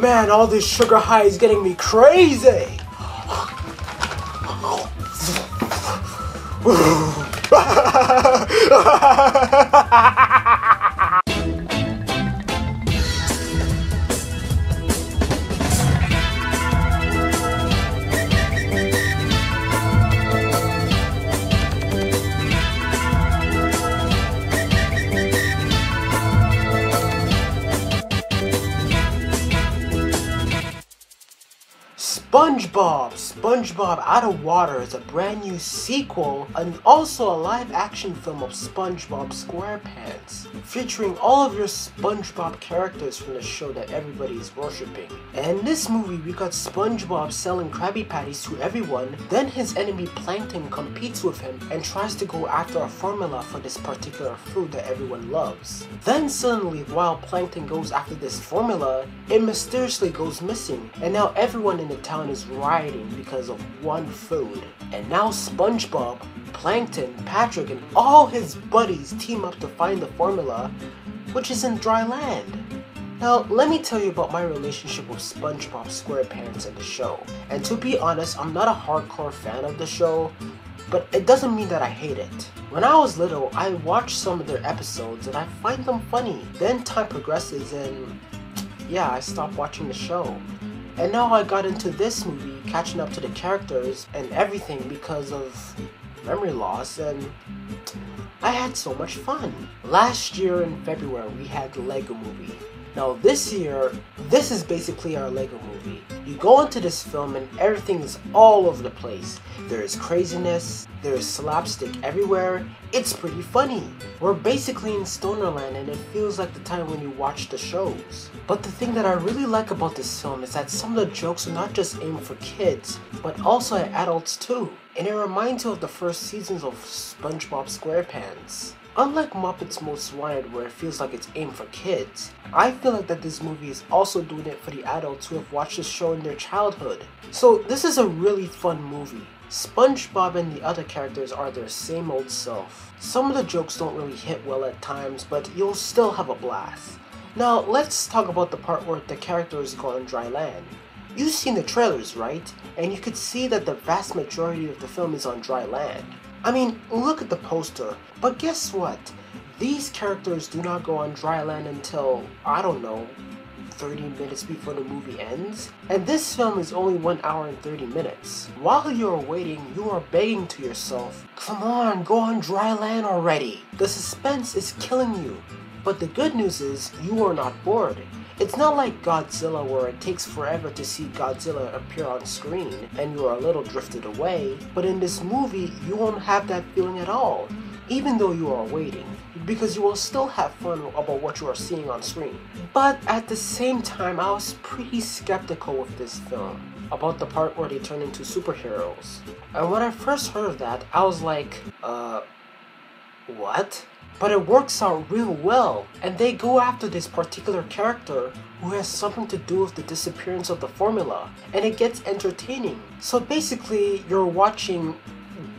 man, all this sugar high is getting me crazy! SpongeBob Out of Water is a brand new sequel and also a live-action film of SpongeBob Squarepants, featuring all of your SpongeBob characters from the show that everybody is worshipping. And in this movie, we got SpongeBob selling Krabby Patties to everyone, then his enemy Plankton competes with him and tries to go after a formula for this particular food that everyone loves. Then suddenly, while Plankton goes after this formula, it mysteriously goes missing, and now everyone in the town is rioting because of one food. And now SpongeBob, Plankton, Patrick, and all his buddies team up to find the formula, which is in dry land. Now, let me tell you about my relationship with SpongeBob Squarepants and the show. And to be honest, I'm not a hardcore fan of the show, but it doesn't mean that I hate it. When I was little, I watched some of their episodes and I find them funny. Then time progresses and yeah, I stopped watching the show. And now I got into this movie, catching up to the characters and everything because of memory loss, and I had so much fun. Last year in February, we had the Lego movie. Now this year, this is basically our Lego movie. You go into this film and everything is all over the place. There is craziness, there is slapstick everywhere. It's pretty funny. We're basically in Stonerland and it feels like the time when you watch the shows. But the thing that I really like about this film is that some of the jokes are not just aimed for kids, but also at adults too. And it reminds you of the first seasons of SpongeBob Squarepants. Unlike Muppets Most Wanted, where it feels like it's aimed for kids, I feel like that this movie is also doing it for the adults who have watched the show in their childhood. So this is a really fun movie. SpongeBob and the other characters are their same old self. Some of the jokes don't really hit well at times, but you'll still have a blast. Now let's talk about the part where the characters go on dry land. You've seen the trailers, right? And you could see that the vast majority of the film is on dry land. I mean, look at the poster, but guess what? These characters do not go on dry land until, I don't know, 30 minutes before the movie ends. And this film is only 1 hour and 30 minutes. While you are waiting, you are begging to yourself, come on, go on dry land already. The suspense is killing you. But the good news is, you are not bored. It's not like Godzilla where it takes forever to see Godzilla appear on screen and you are a little drifted away, but in this movie you won't have that feeling at all, even though you are waiting, because you will still have fun about what you are seeing on screen. But at the same time, I was pretty skeptical with this film, about the part where they turn into superheroes. And when I first heard of that, I was like, what? But it works out real well, and they go after this particular character who has something to do with the disappearance of the formula, and it gets entertaining. So basically, you're watching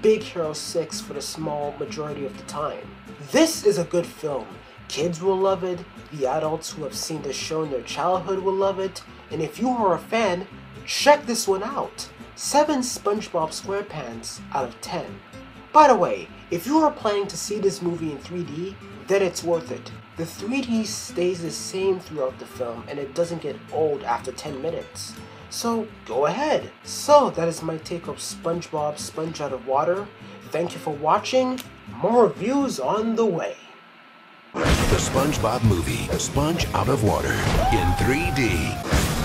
Big Hero 6 for the small majority of the time. This is a good film. Kids will love it, the adults who have seen the show in their childhood will love it, and if you are a fan, check this one out. 7 SpongeBob Squarepants out of 10. By the way, if you are planning to see this movie in 3D, then it's worth it. The 3D stays the same throughout the film and it doesn't get old after 10 minutes. So go ahead. So that is my take of SpongeBob Sponge Out of Water. Thank you for watching. More reviews on the way. The SpongeBob movie, Sponge Out of Water, in 3D.